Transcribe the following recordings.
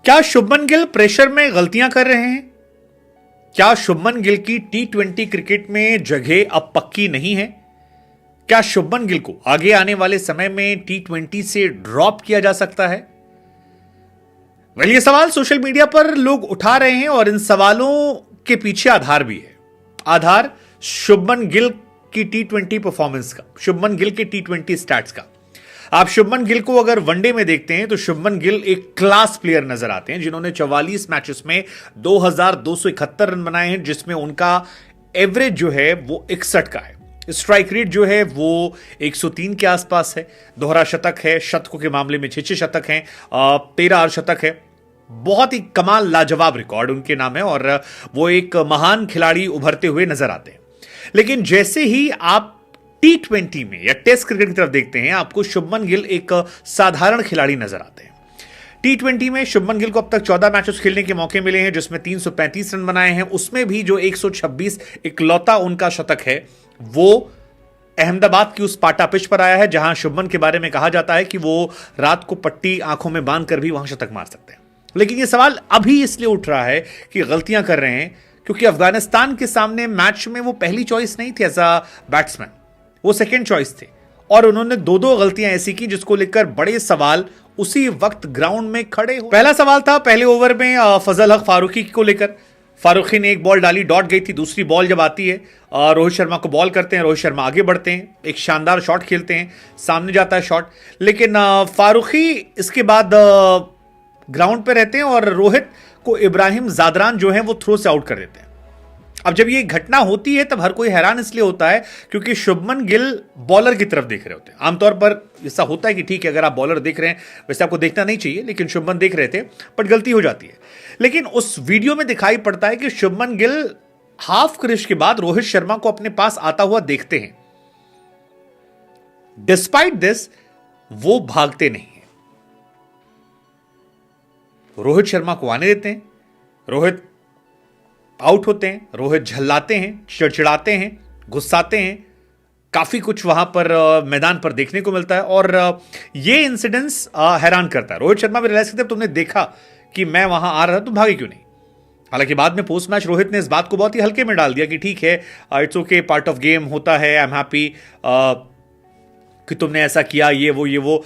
क्या शुभमन गिल प्रेशर में गलतियां कर रहे हैं? क्या शुभमन गिल की टी20 क्रिकेट में जगह अब पक्की नहीं है? क्या शुभमन गिल को आगे आने वाले समय में टी20 से ड्रॉप किया जा सकता है? ये सवाल सोशल मीडिया पर लोग उठा रहे हैं और इन सवालों के पीछे आधार भी है। आधार शुभमन गिल की टी20 परफॉर्मेंस का, शुभमन गिल के टी20 स्टैट्स का। आप शुभमन गिल को अगर वनडे में देखते हैं तो शुभमन गिल एक क्लास प्लेयर नजर आते हैं, जिन्होंने 44 मैचेस में 2271 रन बनाए हैं, जिसमें उनका एवरेज जो है वो 61 का है। स्ट्राइक रेट जो है वो 103 के आसपास है। दोहरा शतक है, शतकों के मामले में 6 शतक हैं, 13 अर्धशतक है। बहुत ही कमाल लाजवाब रिकॉर्ड उनके नाम है और वो एक महान खिलाड़ी उभरते हुए नजर आते हैं। लेकिन जैसे ही आप टी20 में या टेस्ट क्रिकेट की तरफ देखते हैं, आपको शुभमन गिल एक साधारण खिलाड़ी नजर आते हैं। टी20 में शुभमन गिल को अब तक 14 मैचेस खेलने के मौके मिले हैं, जिसमें 335 रन बनाए हैं। उसमें भी जो 126 इकलौता उनका शतक है वो अहमदाबाद की उस पाटा पिच पर आया है, जहां शुभमन के बारे में कहा जाता है कि वो रात को पट्टी आंखों में बांधकर भी वहां शतक मार सकते हैं। लेकिन यह सवाल अभी इसलिए उठ रहा है कि गलतियां कर रहे हैं क्योंकि अफगानिस्तान के सामने मैच में वो पहली चॉइस नहीं थे एज अ बैट्समैन, वो सेकेंड चॉइस थे और उन्होंने दो गलतियां ऐसी की जिसको लेकर बड़े सवाल उसी वक्त ग्राउंड में खड़े हुए। पहला सवाल था पहले ओवर में फजल हक फारूकी को लेकर। फारूकी ने एक बॉल डाली, डॉट गई थी। दूसरी बॉल जब आती है, रोहित शर्मा को बॉल करते हैं, रोहित शर्मा आगे बढ़ते हैं, एक शानदार शॉट खेलते हैं, सामने जाता है शॉट, लेकिन फारूकी इसके बाद ग्राउंड पे रहते हैं और रोहित को इब्राहिम जादरान जो है वो थ्रो से आउट कर देते हैं। अब जब ये घटना होती है तब हर कोई हैरान इसलिए होता है क्योंकि शुभमन गिल बॉलर की तरफ देख रहे होते हैं। आमतौर पर ऐसा होता है कि ठीक है, अगर आप बॉलर देख रहे हैं, वैसे आपको देखना नहीं चाहिए, लेकिन शुभमन देख रहे थे, बट गलती हो जाती है। लेकिन उस वीडियो में दिखाई पड़ता है कि शुभमन गिल हाफ क्रिश के बाद रोहित शर्मा को अपने पास आता हुआ देखते हैं। डिस्पाइट दिस वो भागते नहीं है, रोहित शर्मा को आने देते हैं। रोहित आउट होते हैं, रोहित झल्लाते हैं, चिड़चिड़ाते हैं, गुस्साते हैं, काफी कुछ वहां पर मैदान पर देखने को मिलता है और ये इंसिडेंस हैरान करता है। रोहित शर्मा भी रियलाइज करते हैं, तुमने देखा कि मैं वहां आ रहा था, तुम भागे क्यों नहीं? हालांकि बाद में पोस्ट मैच रोहित ने इस बात को बहुत ही हल्के में डाल दिया कि ठीक है, it's okay, part of game होता है, आई एम हैप्पी कि तुमने ऐसा किया, ये वो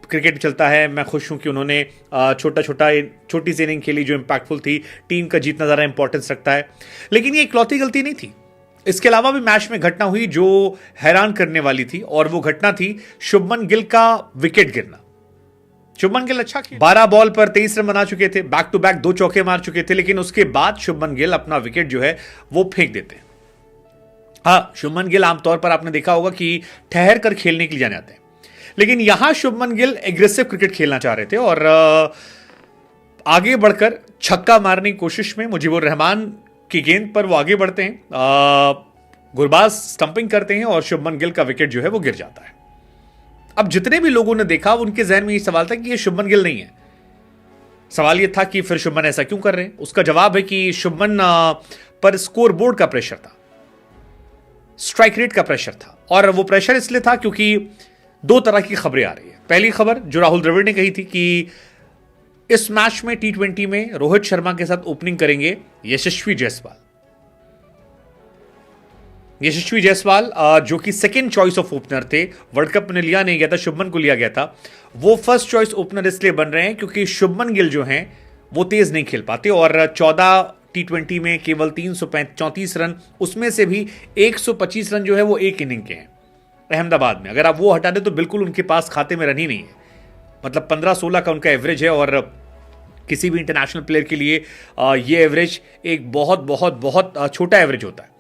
क्रिकेट चलता है, मैं खुश हूं कि उन्होंने छोटी सी इनिंग खेली जो इंपैक्टफुल थी, टीम का जीतना ज़्यादा इंपॉर्टेंस रखता है। लेकिन ये इकलौती गलती नहीं थी, इसके अलावा भी मैच में घटना हुई जो हैरान करने वाली थी और वो घटना थी शुभमन गिल का विकेट गिरना। शुभमन गिल अच्छा खेला, 12 बॉल पर 23 रन बना चुके थे, बैक टू बैक 2 चौके मार चुके थे, लेकिन उसके बाद शुभमन गिल अपना विकेट जो है वो फेंक देते हैं। हाँ, शुभमन गिल आमतौर पर आपने देखा होगा कि ठहर कर खेलने के लिए जाने आते हैं, लेकिन यहां शुभमन गिल एग्रेसिव क्रिकेट खेलना चाह रहे थे और आगे बढ़कर छक्का मारने की कोशिश में मुजीबुर रहमान की गेंद पर वो आगे बढ़ते हैं, गुरबाज स्टंपिंग करते हैं और शुभमन गिल का विकेट जो है वो गिर जाता है। अब जितने भी लोगों ने देखा उनके जहन में ये सवाल था कि ये शुभमन गिल नहीं है। सवाल ये था कि फिर शुभमन ऐसा क्यों कर रहे हैं? उसका जवाब है कि शुभमन पर स्कोर बोर्ड का प्रेशर था, स्ट्राइक रेट का प्रेशर था और वो प्रेशर इसलिए था क्योंकि 2 तरह की खबरें आ रही है। पहली खबर जो राहुल द्रविड़ ने कही थी कि इस मैच में टी20 में रोहित शर्मा के साथ ओपनिंग करेंगे यशस्वी जायसवाल। यशस्वी जायसवाल जो कि सेकेंड चॉइस ऑफ ओपनर थे, वर्ल्ड कप में लिया नहीं गया था, शुभमन को लिया गया था, वो फर्स्ट चॉइस ओपनर इसलिए बन रहे हैं क्योंकि शुभमन गिल जो हैं वो तेज नहीं खेल पाते और 14 टी20 में केवल 334 रन, उसमें से भी 125 रन जो है वो एक इनिंग के हैं अहमदाबाद में। अगर आप वो हटा दें तो बिल्कुल उनके पास खाते में रन ही नहीं है, मतलब 15-16 का उनका एवरेज है और किसी भी इंटरनेशनल प्लेयर के लिए ये एवरेज एक बहुत बहुत बहुत छोटा एवरेज होता है।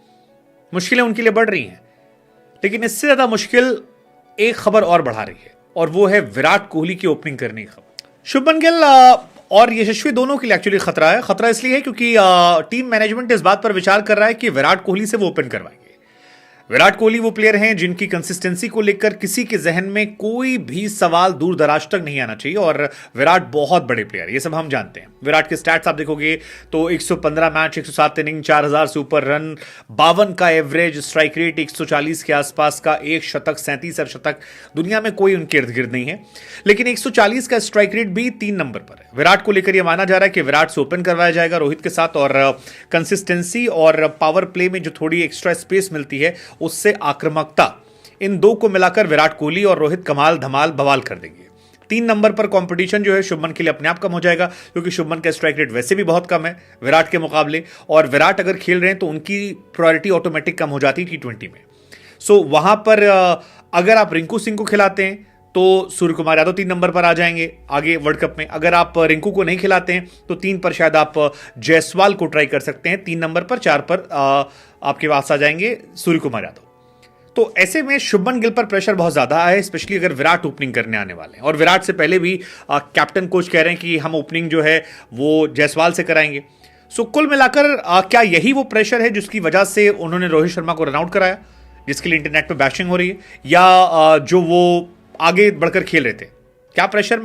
मुश्किलें उनके लिए बढ़ रही हैं, लेकिन इससे ज्यादा मुश्किल एक खबर और बढ़ा रही है और वो है विराट कोहली की ओपनिंग करने की खबर। शुभमन गिल और यशस्वी दोनों के लिए एक्चुअली खतरा है। खतरा इसलिए है क्योंकि टीम मैनेजमेंट इस बात पर विचार कर रहा है कि विराट कोहली से वो ओपन करवाएंगे। विराट कोहली वो प्लेयर हैं जिनकी कंसिस्टेंसी को लेकर किसी के जहन में कोई भी सवाल दूर दराज तक नहीं आना चाहिए, और विराट बहुत बड़े प्लेयर, ये सब हम जानते हैं। विराट के स्टैट्स आप देखोगे तो 115 मैच, 107 इनिंग, 4000 से ऊपर रन, 52 का एवरेज, स्ट्राइक रेट 140 के आसपास का, एक शतक, 37 अर्धशतक, दुनिया में कोई उनके इर्द गिर्द नहीं है। लेकिन 140 का स्ट्राइक रेट भी 3 नंबर पर है। विराट को लेकर यह माना जा रहा है कि विराट से ओपन करवाया जाएगा रोहित के साथ, और कंसिस्टेंसी और पावर प्ले में जो थोड़ी एक्स्ट्रा स्पेस मिलती है उससे आक्रामकता, इन दो को मिलाकर विराट कोहली और रोहित कमाल धमाल बवाल कर देंगे। 3 नंबर पर कंपटीशन जो है शुभमन के लिए अपने आप कम हो जाएगा, क्योंकि शुभमन का स्ट्राइक रेट वैसे भी बहुत कम है विराट के मुकाबले, और विराट अगर खेल रहे हैं तो उनकी प्रायोरिटी ऑटोमेटिक कम हो जाती है T20 में। सो वहां पर अगर आप रिंकू सिंह को खिलाते हैं तो सूर्य कुमार यादव 3 नंबर पर आ जाएंगे आगे वर्ल्ड कप में। अगर आप रिंकू को नहीं खिलाते हैं तो 3 पर शायद आप जायसवाल को ट्राई कर सकते हैं, 3 नंबर पर। 4 पर आपके पास आ जाएंगे सूर्य कुमार यादव। तो ऐसे में शुभमन गिल पर प्रेशर बहुत ज्यादा है, स्पेशली अगर विराट ओपनिंग करने आने वाले हैं, और विराट से पहले भी कैप्टन कोच कह रहे हैं कि हम ओपनिंग जो है वो जायसवाल से कराएंगे। सो कुल मिलाकर क्या यही वो प्रेशर है जिसकी वजह से उन्होंने रोहित शर्मा को रन आउट कराया, जिसके लिए इंटरनेट पर बैशिंग हो रही है, या जो वो आगे बढ़कर खेल रहे थे, क्या प्रेशर में